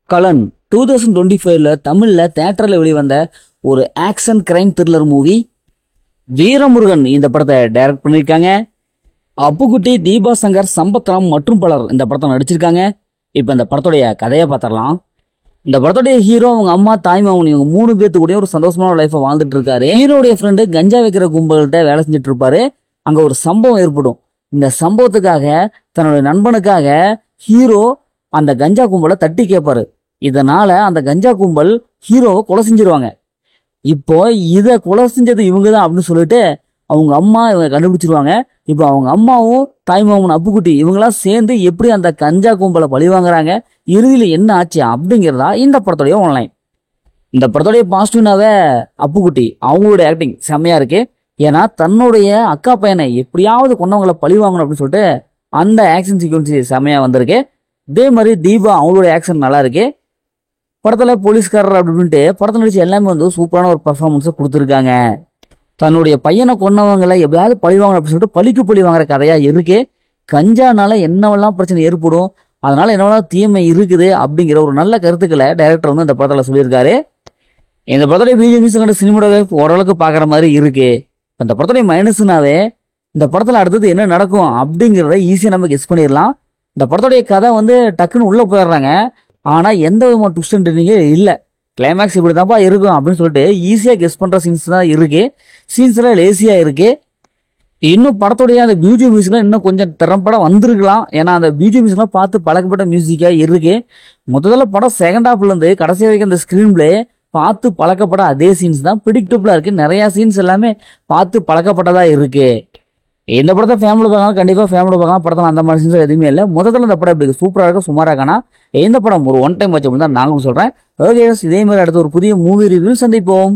கலன் 2025ல தமிழ்ல தியேட்டர்ல வெளிவந்த ஒரு action crime thriller movie. Veeramurugan இந்த படத்தை டைரக்ட் பண்ணியிருக்காங்க. அப்புக்குட்டி, தீபா சங்கர், சம்பத்ராம் மற்றும் பலர் இந்த படத்தை நடிச்சிருக்காங்க. இப்போ இந்த படத்துடைய கதையை பார்த்துடலாம். இந்த படத்துடைய ஹீரோ அவங்க அம்மா, தாய்மாமன் இவங்க 3 பேர்த்து கூட ஒரு சந்தோஷமான லைஃபை வாழ்ந்துட்டு இருக்காரு. ஹீரோடைய ஃப்ரெண்டு கஞ்சா வைக்கிற கும்பல்கிட்ட வேலை செஞ்சுட்டு இருப்பாரு. அங்க ஒரு சம்பவம் ஏற்படும். இந்த சம்பவத்துக்காக தன்னுடைய நண்பனுக்காக ஹீரோ அந்த கஞ்சா கும்பலை தட்டி கேட்பாரு. இதனால அந்த கஞ்சா கும்பல் ஹீரோவை கொலை செஞ்சிருவாங்க. இப்போ இதை கொலை செஞ்சது இவங்க தான் அப்படின்னு சொல்லிட்டு அவங்க அம்மா இவங்க கண்டுபிடிச்சிருவாங்க. இப்போ அவங்க அம்மாவும் தாய்மாமன் அப்புக்குட்டி இவங்களாம் சேர்ந்து எப்படி அந்த கஞ்சா கும்பலை பழி வாங்குறாங்க, இறுதியில் என்ன ஆச்சு அப்படிங்கிறதா இந்த படத்துடைய ஆன்லைன். இந்த படத்துடைய பாசிட்டிவ்னாவே அப்புக்குட்டி அவங்களுடைய ஆக்டிங் செம்மையா இருக்கு. ஏன்னா தன்னுடைய அக்கா பையனை எப்படியாவது கொண்டவங்களை பழி வாங்கணும் அப்படின்னு சொல்லிட்டு அந்த ஆக்ஷன் சீக்வன்சி செம்மையா வந்திருக்கு. இதே மாதிரி தீபா அவங்களுடைய ஆக்ஷன் நல்லா இருக்கு. படத்துல போலீஸ்காரர் அப்படின்ட்டு படத்தை நடிச்சு எல்லாமே சூப்பரான ஒரு பர்ஃபார்மன்ஸை கொடுத்துருக்காங்க. தன்னுடைய பையனை கொன்னவங்களை எப்படியாவது பழி வாங்கணும் அப்படின்னு சொல்லிட்டு பழிக்கு பழி வாங்குற கதையா இருக்கு. கஞ்சானால என்னவெல்லாம் பிரச்சனை ஏற்படும், அதனால என்னவெல்லாம் தீமை இருக்குது அப்படிங்கிற ஒரு நல்ல கருத்துக்களை டைரக்டர் இந்த படத்துல சொல்லியிருக்காரு. இந்த படத்துடைய பிஜிஎம் சினிமாட்டோகிராஃபி ஓரளவுக்கு பாக்குற மாதிரி இருக்கு. இந்த படத்துடைய மைனஸ்னாவே இந்த படத்துல அடுத்தது என்ன நடக்கும் அப்படிங்கிறத ஈஸியா நம்ம கெஸ் பண்ணிடலாம். இந்த படத்துடைய கதை டக்குன்னு உள்ள போயிடுறாங்க. ஆனா எந்த விதமான ட்விஸ்ட் அண்ட் டர்னிங்கே இல்ல. கிளைமேக்ஸ் இப்படிதான்ப்பா இருக்கும் அப்படின்னு சொல்லிட்டு ஈஸியா கெஸ் பண்ற சீன்ஸ் தான் இருக்கு. சீன்ஸ் எல்லாம் லேசியா இருக்கு. இன்னும் படத்துடைய அந்த பியூட்டி மியூசிக்லாம் இன்னும் கொஞ்சம் திறம்பட வந்திருக்கலாம். ஏன்னா அந்த பியூட்டி மியூசிக்லாம் பார்த்து பழக்கப்பட்ட மியூசிக்கா இருக்கு. முதல்ல படம் செகண்ட் ஹாஃப்ல இருந்து கடைசி வரைக்கும் அந்த ஸ்கிரீன் பிளே பார்த்து பழக்கப்பட அதே சீன்ஸ் தான் ப்ரிடிக்டபிளா இருக்கு. நிறைய சீன்ஸ் எல்லாமே பார்த்து பழக்கப்பட்டதா இருக்கு. இந்த படத்தை ஃபேமிலி பார்க்கலாம், கண்டிப்பா ஃபேமிலி பார்க்கலாம். படத்தில் அந்த மாதிரி சீன்ஸ் எதுவுமே இல்லை. முதல்ல இந்த படம் எப்படி சூப்பரா இருக்கும், சுமாரா இருக்கானா இந்த படம் ஒரு ஒன் டைம் வச்சு தான் நாங்களும் சொல்றேன். ஓகே, இதே மாதிரி அடுத்த ஒரு புதிய மூவி ரிவ்யூ சந்திப்போம்.